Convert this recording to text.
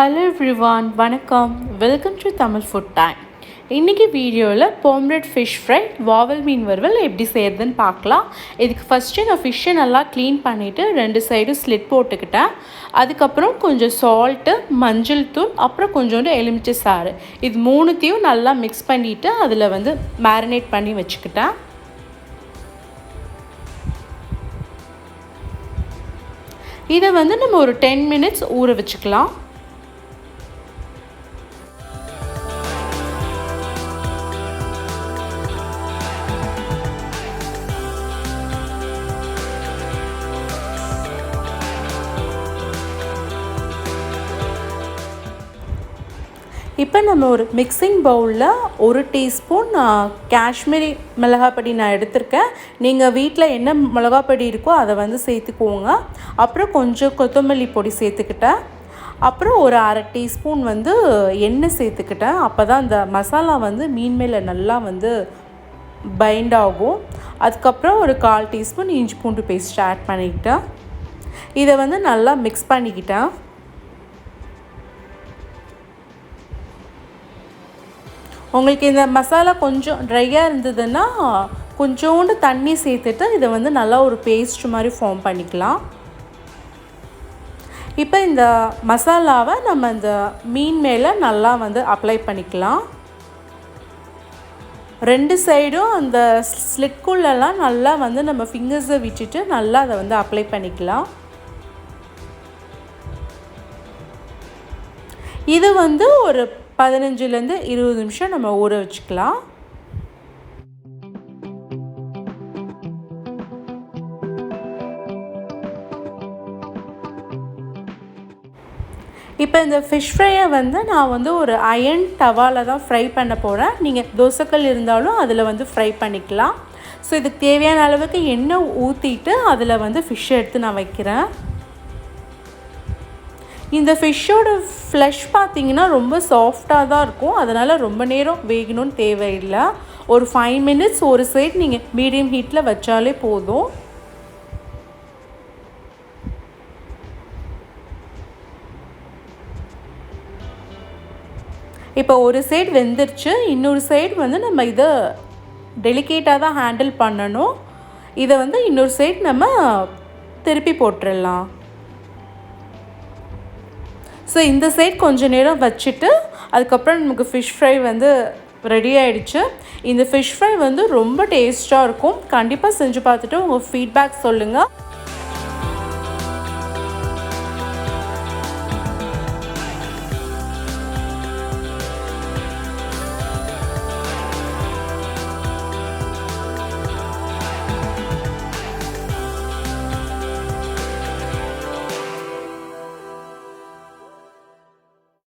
Hello everyone, வணக்கம். Welcome to tamilfoodtime. இன்னைக்கு வீடியோவில் Pomfret Fish Fry, Vavval Meen Varuval எப்படி செய்யறதுன்னு பார்க்கலாம். இதுக்கு ஃபஸ்ட்டு நான் ஃபிஷ்ஷை நல்லா க்ளீன் பண்ணிவிட்டு 2 சைடும் ஸ்லிட் போட்டுக்கிட்டேன். அதுக்கப்புறம் கொஞ்சம் சால்ட்டு, மஞ்சள் தூள், அப்புறம் கொஞ்சோண்டு எலுமிச்சை சாறு, இது மூணுத்தையும் நல்லா மிக்ஸ் பண்ணிவிட்டு அதில் மேரினேட் பண்ணி வச்சுக்கிட்டேன். இதை நம்ம ஒரு 10 minutes ஊற வச்சுக்கலாம். இப்போ நம்ம ஒரு மிக்சிங் பவுலில் 1 டீஸ்பூன் காஷ்மீரி மிளகாப்பொடி நான் எடுத்திருக்கேன். நீங்கள் வீட்டில் என்ன மிளகாப்பொடி இருக்கோ அதை சேர்த்துக்கோங்க. அப்புறம் கொஞ்சம் கொத்தமல்லி பொடி சேர்த்துக்கிட்டேன். அப்புறம் ஒரு 1/2 டீஸ்பூன் எண்ணெய் சேர்த்துக்கிட்டேன். அப்போ தான் அந்த மசாலா மீன் மேலே நல்லா பைண்ட் ஆகும். அதுக்கப்புறம் ஒரு 1/4 டீஸ்பூன் இஞ்சி பூண்டு பேஸ்ட் ஆட் பண்ணிக்கிட்டேன். இதை நல்லா மிக்ஸ் பண்ணிக்கிட்டேன். உங்களுக்கு இந்த மசாலா கொஞ்சம் ட்ரையாக இருந்ததுன்னா கொஞ்சோண்டு தண்ணி சேர்த்துட்டு இதை நல்லா ஒரு பேஸ்ட் மாதிரி ஃபார்ம் பண்ணிக்கலாம். இப்போ இந்த மசாலாவை நம்ம இந்த மீன் மேலே நல்லா அப்ளை பண்ணிக்கலாம். 2 சைடும் அந்த ஸ்லிட்குள்ளெல்லாம் நல்லா நம்ம ஃபிங்கர்ஸை விட்டுட்டு நல்லா அதை அப்ளை பண்ணிக்கலாம். இது ஒரு 15லேருந்து 20 நிமிஷம் நம்ம ஊற வச்சுக்கலாம். இப்போ இந்த ஃபிஷ் ஃப்ரையை நான் ஒரு அயன் தவாவில் தான் ஃப்ரை பண்ண போகிறேன். நீங்கள் தோசைக்கல் இருந்தாலும் அதில் ஃப்ரை பண்ணிக்கலாம். ஸோ இதுக்கு தேவையான அளவுக்கு எண்ணெய் ஊற்றிட்டு அதில் ஃபிஷ்ஷை எடுத்து நான் வைக்கிறேன். இந்த ஃபிஷ்ஷோட ஃப்ளஷ் பார்த்திங்கன்னா ரொம்ப சாஃப்டாக தான் இருக்கும். அதனால் ரொம்ப நேரம் வேகணும்னு தேவையில்லை. ஒரு 5 minutes ஒரு சைடு நீங்கள் மீடியம் ஹீட்டில் வச்சாலே போதும். இப்போ ஒரு சைடு வெந்துருச்சு. இன்னொரு சைடு நம்ம இதை டெலிகேட்டாக தான் ஹேண்டில் பண்ணணும். இதை இன்னொரு சைடு நம்ம திருப்பி போட்டுடலாம். ஸோ இந்த சைட் கொஞ்சம் நேரம் வச்சுட்டு அதுக்கப்புறம் நமக்கு ஃபிஷ் ஃப்ரை ரெடி ஆகிடுச்சு. இந்த ஃபிஷ் ஃப்ரை ரொம்ப டேஸ்ட்டாக இருக்கும். கண்டிப்பாக செஞ்சு பார்த்துட்டு உங்கள் ஃபீட்பேக் சொல்லுங்கள்.